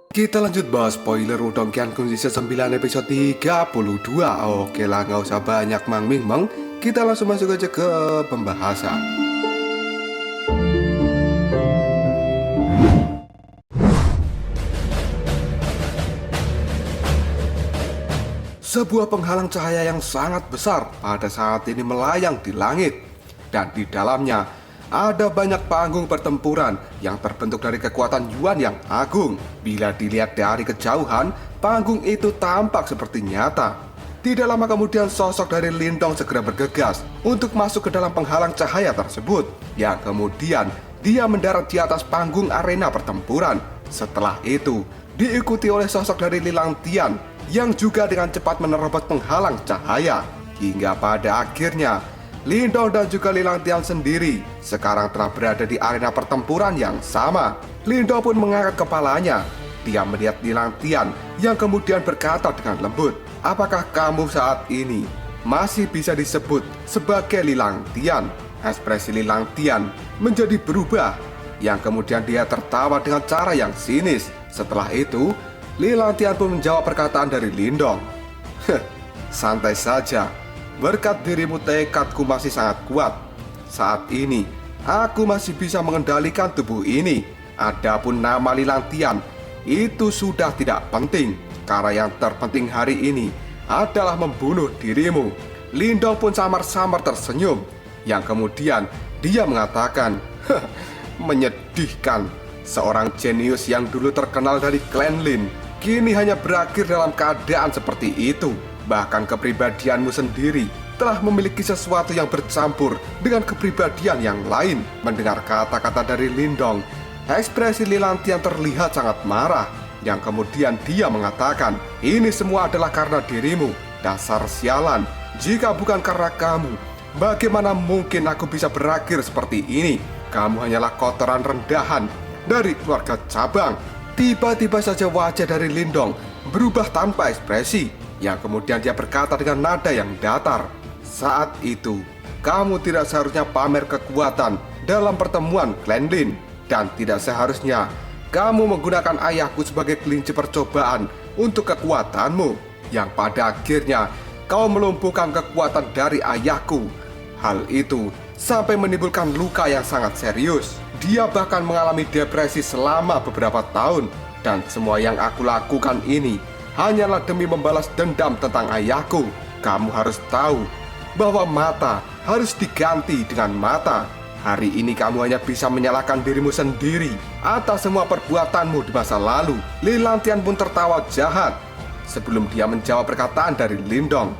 Kita lanjut bahas spoiler Udong Kian-kun season 9 episode 32. Oke lah, nggak usah banyak mang-ming-meng. Kita langsung masuk aja ke pembahasan. Sebuah penghalang cahaya yang sangat besar pada saat ini melayang di langit. Dan di dalamnya ada banyak panggung pertempuran yang terbentuk dari kekuatan Yuan yang agung. Bila dilihat dari kejauhan, panggung itu tampak seperti nyata. Tidak lama kemudian sosok dari Lindong segera bergegas untuk masuk ke dalam penghalang cahaya tersebut. Yang kemudian dia mendarat di atas panggung arena pertempuran. Setelah itu diikuti oleh sosok dari Lilang Tian yang juga dengan cepat menerobos penghalang cahaya. Hingga pada akhirnya Lindong dan juga Lilang Tian sendiri sekarang telah berada di arena pertempuran yang sama. Lindong pun mengangkat kepalanya. Dia melihat Lilang Tian yang kemudian berkata dengan lembut, "Apakah kamu saat ini masih bisa disebut sebagai Lilang Tian?" Ekspresi Lilang Tian menjadi berubah, yang kemudian dia tertawa dengan cara yang sinis. Setelah itu Lilang Tian pun menjawab perkataan dari Lindong. "Santai saja. Berkat dirimu tekadku masih sangat kuat. Saat ini aku masih bisa mengendalikan tubuh ini. Adapun nama Lilang Tian itu sudah tidak penting, karena yang terpenting hari ini adalah membunuh dirimu." Lindong pun samar-samar tersenyum, yang kemudian dia mengatakan, "Menyedihkan. Seorang jenius yang dulu terkenal dari klan Lin kini hanya berakhir dalam keadaan seperti itu. Bahkan kepribadianmu sendiri telah memiliki sesuatu yang bercampur dengan kepribadian yang lain." Mendengar kata-kata dari Lindong, ekspresi Lilang Tian terlihat sangat marah, yang kemudian dia mengatakan, "Ini semua adalah karena dirimu. Dasar sialan. Jika bukan karena kamu, bagaimana mungkin aku bisa berakhir seperti ini? Kamu hanyalah kotoran rendahan dari keluarga cabang." Tiba-tiba saja wajah dari Lindong berubah tanpa ekspresi, yang kemudian dia berkata dengan nada yang datar, "Saat itu, kamu tidak seharusnya pamer kekuatan dalam pertemuan klan Lin. Dan tidak seharusnya kamu menggunakan ayahku sebagai kelinci percobaan untuk kekuatanmu, yang pada akhirnya kau melumpuhkan kekuatan dari ayahku. Hal itu sampai menimbulkan luka yang sangat serius. Dia bahkan mengalami depresi selama beberapa tahun. Dan semua yang aku lakukan ini hanyalah demi membalas dendam tentang ayahku. Kamu harus tahu bahwa mata harus diganti dengan mata. Hari ini kamu hanya bisa menyalahkan dirimu sendiri atas semua perbuatanmu di masa lalu." Lilang Tian pun tertawa jahat sebelum dia menjawab perkataan dari Lindong.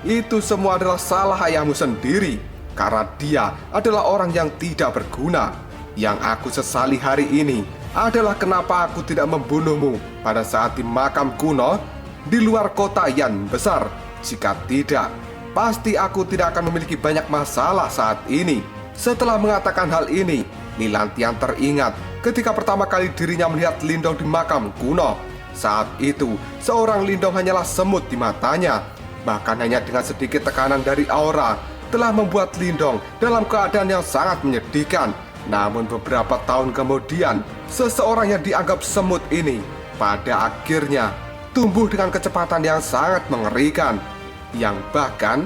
"Itu semua adalah salah ayahmu sendiri, karena dia adalah orang yang tidak berguna. Yang aku sesali hari ini adalah kenapa aku tidak membunuhmu pada saat di makam kuno di luar kota Yan besar. Jika tidak, pasti aku tidak akan memiliki banyak masalah saat ini." Setelah mengatakan hal ini, Lilang Tian teringat ketika pertama kali dirinya melihat Lindong di makam kuno. Saat itu, seorang Lindong hanyalah semut di matanya. Bahkan hanya dengan sedikit tekanan dari aura telah membuat Lindong dalam keadaan yang sangat menyedihkan. Namun beberapa tahun kemudian, seseorang yang dianggap semut ini pada akhirnya tumbuh dengan kecepatan yang sangat mengerikan, yang bahkan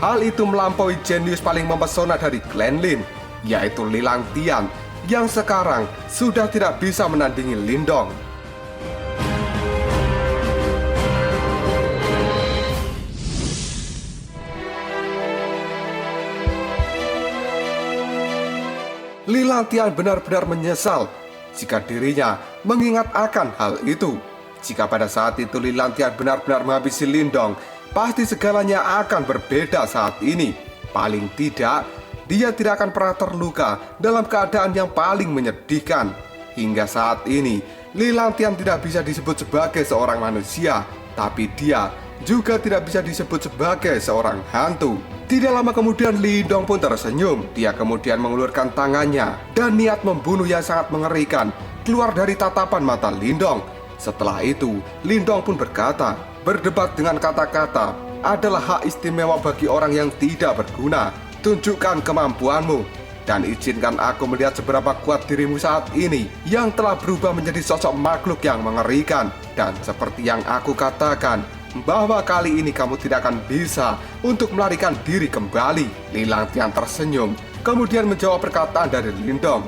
hal itu melampaui jenius paling mempesona dari klan Lin, yaitu Lilang Tian, yang sekarang sudah tidak bisa menandingi Lindong. Lilang Tian benar-benar menyesal jika dirinya mengingat akan hal itu. Jika pada saat itu Lilang Tian benar-benar menghabisi Lindong, pasti segalanya akan berbeda saat ini. Paling tidak, dia tidak akan pernah terluka dalam keadaan yang paling menyedihkan. Hingga saat ini, Lilang Tian tidak bisa disebut sebagai seorang manusia, tapi dia juga tidak bisa disebut sebagai seorang hantu. Tidak lama kemudian Lindong pun tersenyum. Dia kemudian mengulurkan tangannya, dan niat membunuh yang sangat mengerikan keluar dari tatapan mata Lindong. Setelah itu, Lindong pun berkata, "Berdebat dengan kata-kata adalah hak istimewa bagi orang yang tidak berguna. Tunjukkan kemampuanmu." Dan izinkan aku melihat seberapa kuat dirimu saat ini yang telah berubah menjadi sosok makhluk yang mengerikan. Dan seperti yang aku katakan, bahwa kali ini kamu tidak akan bisa untuk melarikan diri kembali. Lilang Tian tersenyum, kemudian menjawab perkataan dari Lindong.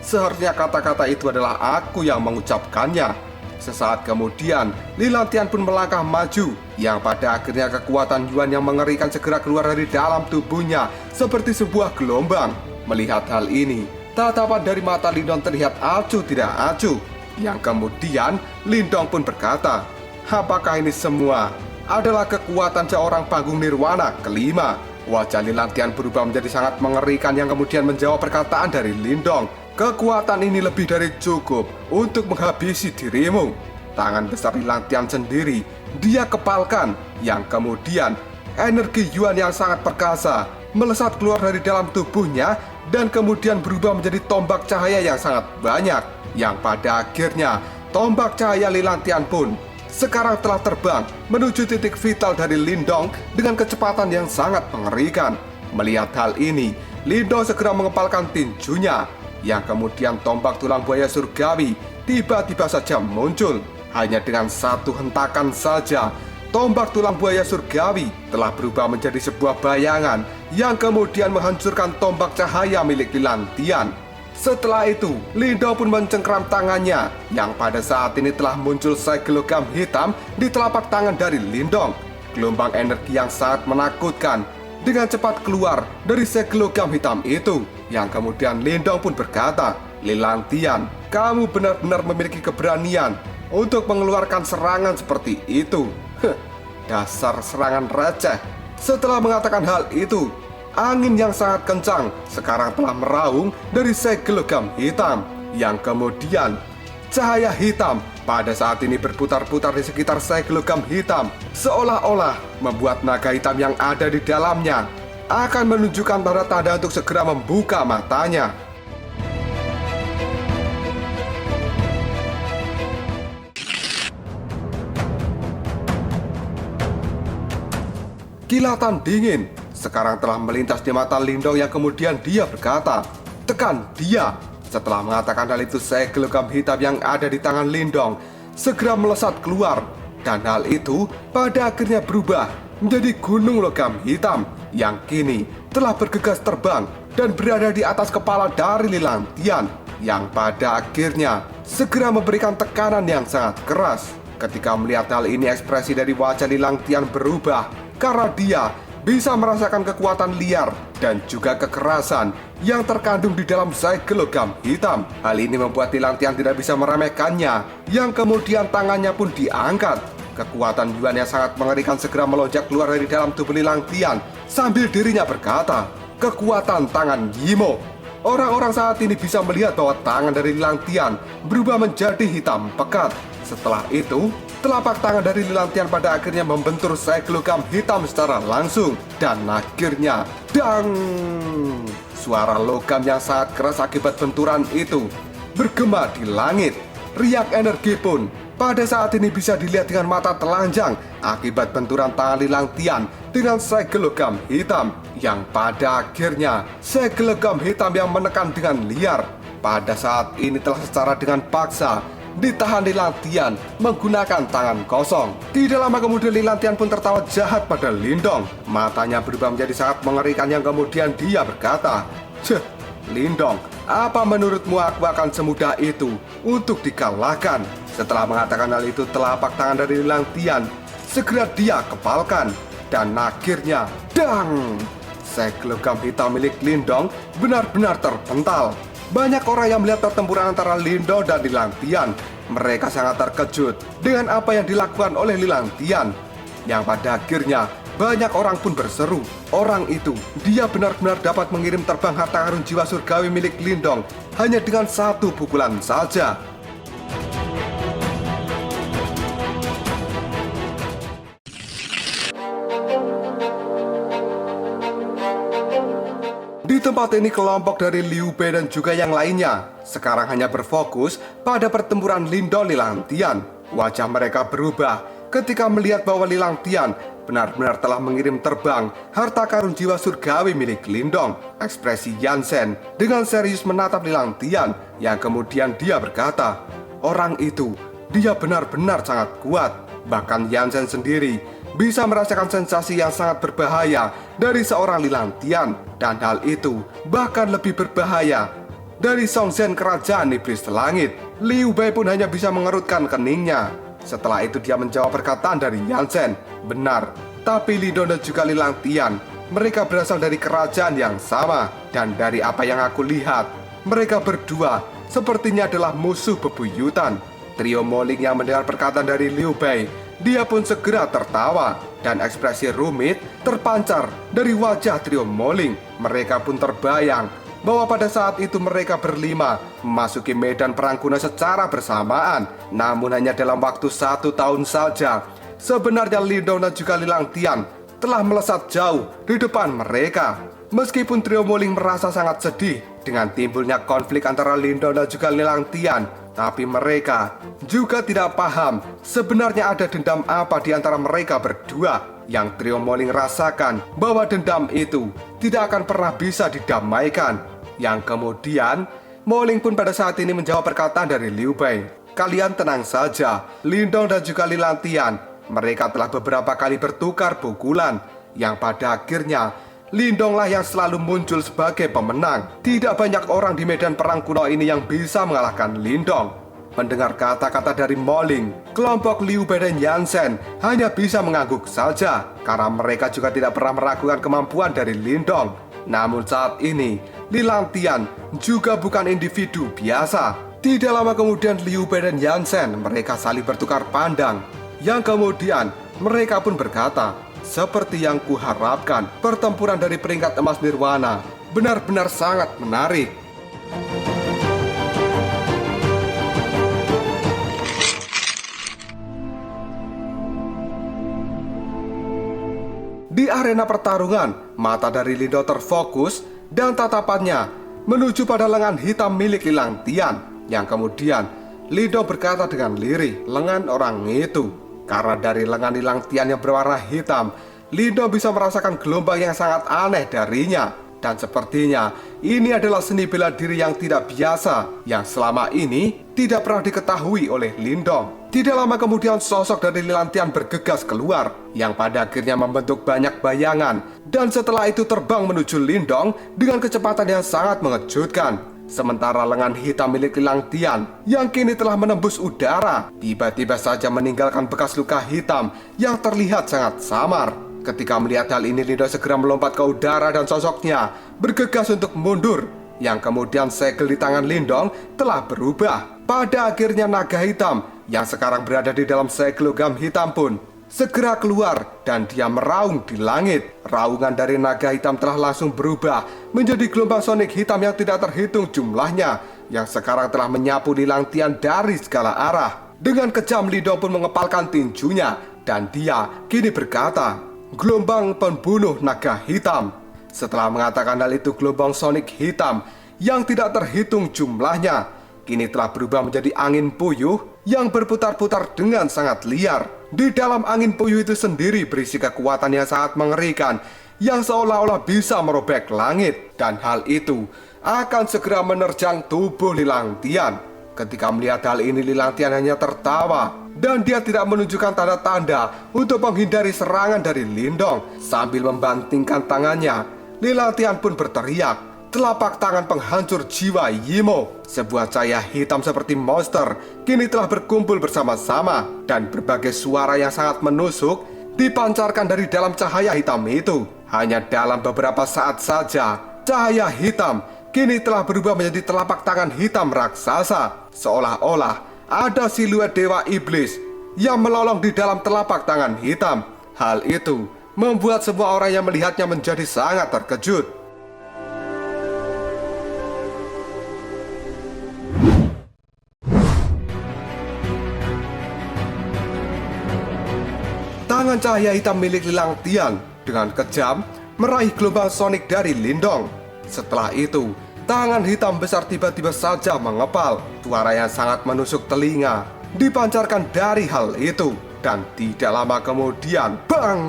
Seharusnya kata-kata itu adalah aku yang mengucapkannya. Sesaat kemudian, Lilang Tian pun melangkah maju, yang pada akhirnya kekuatan Yuan yang mengerikan segera keluar dari dalam tubuhnya seperti sebuah gelombang. Melihat hal ini, tatapan dari mata Lindong terlihat acuh tidak acuh. Yang kemudian, Lindong pun berkata, apakah ini semua adalah kekuatan seorang panggung nirwana kelima? Wajah Lilang Tian berubah menjadi sangat mengerikan yang kemudian menjawab perkataan dari Lindong. Kekuatan ini lebih dari cukup untuk menghabisi dirimu. Tangan besar Lilang Tian sendiri dia kepalkan, yang kemudian energi Yuan yang sangat perkasa melesat keluar dari dalam tubuhnya dan kemudian berubah menjadi tombak cahaya yang sangat banyak, yang pada akhirnya tombak cahaya Lilang Tian pun sekarang telah terbang menuju titik vital dari Lindong dengan kecepatan yang sangat mengerikan. Melihat hal ini, Lindong segera mengepalkan tinjunya, yang kemudian tombak tulang buaya surgawi tiba-tiba saja muncul. Hanya dengan satu hentakan saja, tombak tulang buaya surgawi telah berubah menjadi sebuah bayangan yang kemudian menghancurkan tombak cahaya milik Lilang Tian. Setelah itu, Lindong pun mencengkram tangannya, yang pada saat ini telah muncul segelogam hitam di telapak tangan dari Lindong. Gelombang energi yang sangat menakutkan dengan cepat keluar dari segelogam hitam itu, yang kemudian Lindong pun berkata, Lilang Tian, kamu benar-benar memiliki keberanian untuk mengeluarkan serangan seperti itu. Dasar serangan receh. Setelah mengatakan hal itu, angin yang sangat kencang sekarang telah meraung dari segelogam hitam, yang kemudian cahaya hitam pada saat ini berputar-putar di sekitar segelogam hitam, seolah-olah membuat naga hitam yang ada di dalamnya akan menunjukkan tanda-tanda untuk segera membuka matanya. Kilatan dingin sekarang telah melintas di mata Lindong, yang kemudian dia berkata, tekan dia. Setelah mengatakan hal itu, segelogam hitam yang ada di tangan Lindong segera melesat keluar, dan hal itu pada akhirnya berubah menjadi gunung logam hitam yang kini telah bergegas terbang dan berada di atas kepala dari Lilang Tian, yang pada akhirnya segera memberikan tekanan yang sangat keras. Ketika melihat hal ini, ekspresi dari wajah Lilang Tian berubah karena dia bisa merasakan kekuatan liar dan juga kekerasan yang terkandung di dalam segelogam hitam. Hal ini membuat Lilang Tian tidak bisa meremehkannya, yang kemudian tangannya pun diangkat. Kekuatan Yuan yang sangat mengerikan segera melonjak keluar dari dalam tubuh Lilang Tian sambil dirinya berkata, kekuatan tangan Yimo. Orang-orang saat ini bisa melihat bahwa tangan dari Lilang Tian berubah menjadi hitam pekat. Setelah itu, telapak tangan dari Lilang Tian pada akhirnya membentur segelogam hitam secara langsung, dan akhirnya dang! Suara logam yang sangat keras akibat benturan itu bergema di langit. Riak energi pun pada saat ini bisa dilihat dengan mata telanjang akibat benturan tangan Lilang Tian dengan segelogam hitam, yang pada akhirnya segelogam hitam yang menekan dengan liar pada saat ini telah secara dengan paksa ditahan Lilang Tian menggunakan tangan kosong. Tidak lama kemudian Lilang Tian pun tertawa jahat pada Lindong. Matanya berubah menjadi sangat mengerikan, yang kemudian dia berkata, Lindong, apa menurutmu aku akan semudah itu untuk dikalahkan? Setelah mengatakan hal itu, telapak tangan dari Lilang Tian segera dia kepalkan, dan akhirnya dang! Segelogam hitam milik Lindong benar-benar terpental. Banyak orang yang melihat pertempuran antara Lindong dan Lilang Tian. Mereka sangat terkejut dengan apa yang dilakukan oleh Lilang Tian, yang pada akhirnya banyak orang pun berseru, orang itu, dia benar-benar dapat mengirim terbang harta karun jiwa surgawi milik Lindong hanya dengan satu pukulan saja. Di tempat ini, kelompok dari Liu Bei dan juga yang lainnya sekarang hanya berfokus pada pertempuran Lindong Lilang Tian. Wajah mereka berubah ketika melihat bahwa Lilang Tian benar-benar telah mengirim terbang harta karun jiwa surgawi milik Lindong. Ekspresi Yansen dengan serius menatap Lilang Tian yang kemudian dia berkata, orang itu, dia benar-benar sangat kuat. Bahkan Yansen sendiri bisa merasakan sensasi yang sangat berbahaya dari seorang Lilang Tian. Dan hal itu bahkan lebih berbahaya dari Song Zhen kerajaan iblis langit. Liu Bei pun hanya bisa mengerutkan keningnya. Setelah itu dia menjawab perkataan dari Yansen. Benar, tapi Lindong dan juga Lilang Tian, mereka berasal dari kerajaan yang sama. Dan dari apa yang aku lihat, mereka berdua sepertinya adalah musuh bebuyutan. Trio Moling yang mendengar perkataan dari Liu Bei, dia pun segera tertawa. Dan ekspresi rumit terpancar dari wajah trio Moling. Mereka pun terbayang bahwa pada saat itu mereka berlima memasuki medan perang kuno secara bersamaan. Namun hanya dalam waktu 1 tahun saja. Sebenarnya Lindong dan juga Lilang Tian telah melesat jauh di depan mereka. Meskipun trio Moling merasa sangat sedih dengan timbulnya konflik antara Lindong dan juga Lilang Tian, tapi mereka juga tidak paham sebenarnya ada dendam apa di antara mereka berdua. Yang trio Moling rasakan bahwa dendam itu tidak akan pernah bisa didamaikan. Yang kemudian Moling pun pada saat ini menjawab perkataan dari Liu Bei. Kalian tenang saja, Lindong dan juga Lilang Tian, mereka telah beberapa kali bertukar pukulan, yang pada akhirnya Lindonglah yang selalu muncul sebagai pemenang. Tidak banyak orang di medan perang kuno ini yang bisa mengalahkan Lindong. Mendengar kata-kata dari Moling, kelompok Liu Bei dan Yansen hanya bisa mengangguk saja karena mereka juga tidak pernah meragukan kemampuan dari Lindong. Namun saat ini, Lilang Tian juga bukan individu biasa. Tidak lama kemudian Liu Bei dan Yansen mereka saling bertukar pandang. Yang kemudian mereka pun berkata, seperti yang kuharapkan, pertempuran dari peringkat emas Nirwana benar-benar sangat menarik. Di arena pertarungan, mata dari Lindong terfokus dan tatapannya menuju pada lengan hitam milik Lilang Tian. Yang kemudian Lindong berkata dengan lirih, lengan orang itu. Karena dari lengan Lilang Tian yang berwarna hitam, Lindong bisa merasakan gelombang yang sangat aneh darinya. Dan sepertinya ini adalah seni bela diri yang tidak biasa, yang selama ini tidak pernah diketahui oleh Lindong. Tidak lama kemudian sosok dari Lilang Tian bergegas keluar, yang pada akhirnya membentuk banyak bayangan. Dan setelah itu terbang menuju Lindong dengan kecepatan yang sangat mengejutkan. Sementara lengan hitam milik Lilang Tian yang kini telah menembus udara, tiba-tiba saja meninggalkan bekas luka hitam yang terlihat sangat samar. Ketika melihat hal ini, Lindong segera melompat ke udara dan sosoknya bergegas untuk mundur. Yang kemudian segel di tangan Lindong telah berubah. Pada akhirnya naga hitam yang sekarang berada di dalam segel logam hitam pun segera keluar dan dia meraung di langit. Raungan dari naga hitam telah langsung berubah menjadi gelombang sonik hitam yang tidak terhitung jumlahnya, yang sekarang telah menyapu Lilang Tian dari segala arah. Dengan kejam Lindong pun mengepalkan tinjunya dan dia kini berkata, gelombang pembunuh naga hitam. Setelah mengatakan hal itu, gelombang sonik hitam yang tidak terhitung jumlahnya kini telah berubah menjadi angin puyuh yang berputar-putar dengan sangat liar. Di dalam angin puyuh itu sendiri berisi kekuatan yang sangat mengerikan yang seolah-olah bisa merobek langit. Dan hal itu akan segera menerjang tubuh Lilang Tian. Ketika melihat hal ini, Lilang Tian hanya tertawa dan dia tidak menunjukkan tanda-tanda untuk menghindari serangan dari Lindong. Sambil membantingkan tangannya, Lilang Tian pun berteriak, telapak tangan penghancur jiwa Yimo. Sebuah cahaya hitam seperti monster kini telah berkumpul bersama-sama, dan berbagai suara yang sangat menusuk dipancarkan dari dalam cahaya hitam itu. Hanya dalam beberapa saat saja, cahaya hitam kini telah berubah menjadi telapak tangan hitam raksasa. Seolah-olah ada siluet dewa iblis yang melolong di dalam telapak tangan hitam. Hal itu membuat semua orang yang melihatnya menjadi sangat terkejut. Tangan cahaya hitam milik Lilang Tian dengan kejam meraih gelombang sonik dari Lindong. Setelah itu, tangan hitam besar tiba-tiba saja mengepal. Suara yang sangat menusuk telinga dipancarkan dari hal itu. Dan tidak lama kemudian, bang!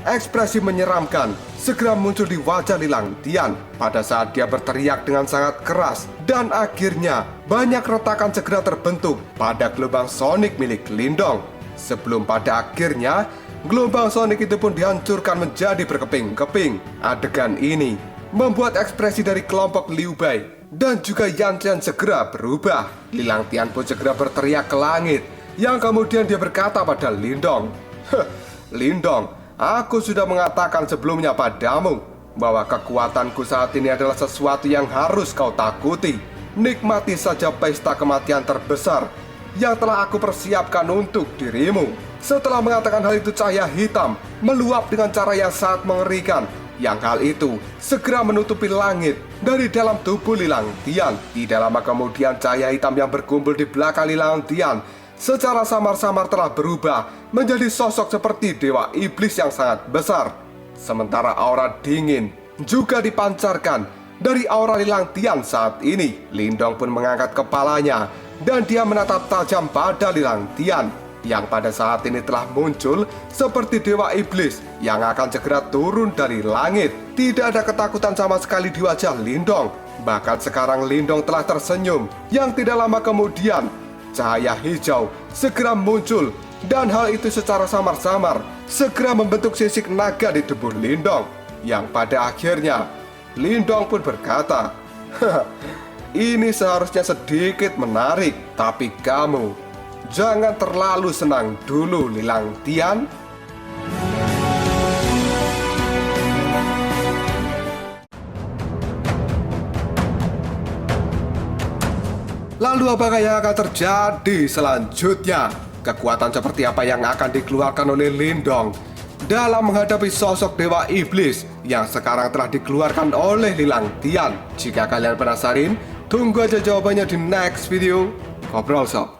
Ekspresi menyeramkan segera muncul di wajah Lilang Tian pada saat dia berteriak dengan sangat keras. Dan akhirnya banyak retakan segera terbentuk pada gelombang sonik milik Lindong. Sebelum pada akhirnya gelombang sonik itu pun dihancurkan menjadi berkeping-keping. Adegan ini membuat ekspresi dari kelompok Liu Bei dan juga Yan Chen segera berubah. Lilang Tian pun segera berteriak ke langit, yang kemudian dia berkata pada Lindong, Lindong, aku sudah mengatakan sebelumnya padamu bahwa kekuatanku saat ini adalah sesuatu yang harus kau takuti. Nikmati saja pesta kematian terbesar yang telah aku persiapkan untuk dirimu. Setelah mengatakan hal itu, cahaya hitam meluap dengan cara yang sangat mengerikan, yang hal itu segera menutupi langit dari dalam tubuh Lilang Tian. Tidak lama kemudian cahaya hitam yang berkumpul di belakang Lilang Tian secara samar-samar telah berubah menjadi sosok seperti dewa iblis yang sangat besar. Sementara aura dingin juga dipancarkan dari aura Lilang Tian saat ini. Lindong pun mengangkat kepalanya dan dia menatap tajam pada Lilang Tian, yang pada saat ini telah muncul seperti dewa iblis yang akan segera turun dari langit. Tidak ada ketakutan sama sekali di wajah Lindong. Bahkan sekarang Lindong telah tersenyum, yang tidak lama kemudian cahaya hijau segera muncul, dan hal itu secara samar-samar segera membentuk sisik naga di tubuh Lindong, yang pada akhirnya Lindong pun berkata, ini seharusnya sedikit menarik, tapi kamu jangan terlalu senang dulu, Lilang Tian. Lalu apakah yang akan terjadi selanjutnya? Kekuatan seperti apa yang akan dikeluarkan oleh Lindong dalam menghadapi sosok dewa iblis yang sekarang telah dikeluarkan oleh Lilang Tian? Jika kalian penasaran, tunggu aja jawabannya di next video. Ngobrol sob.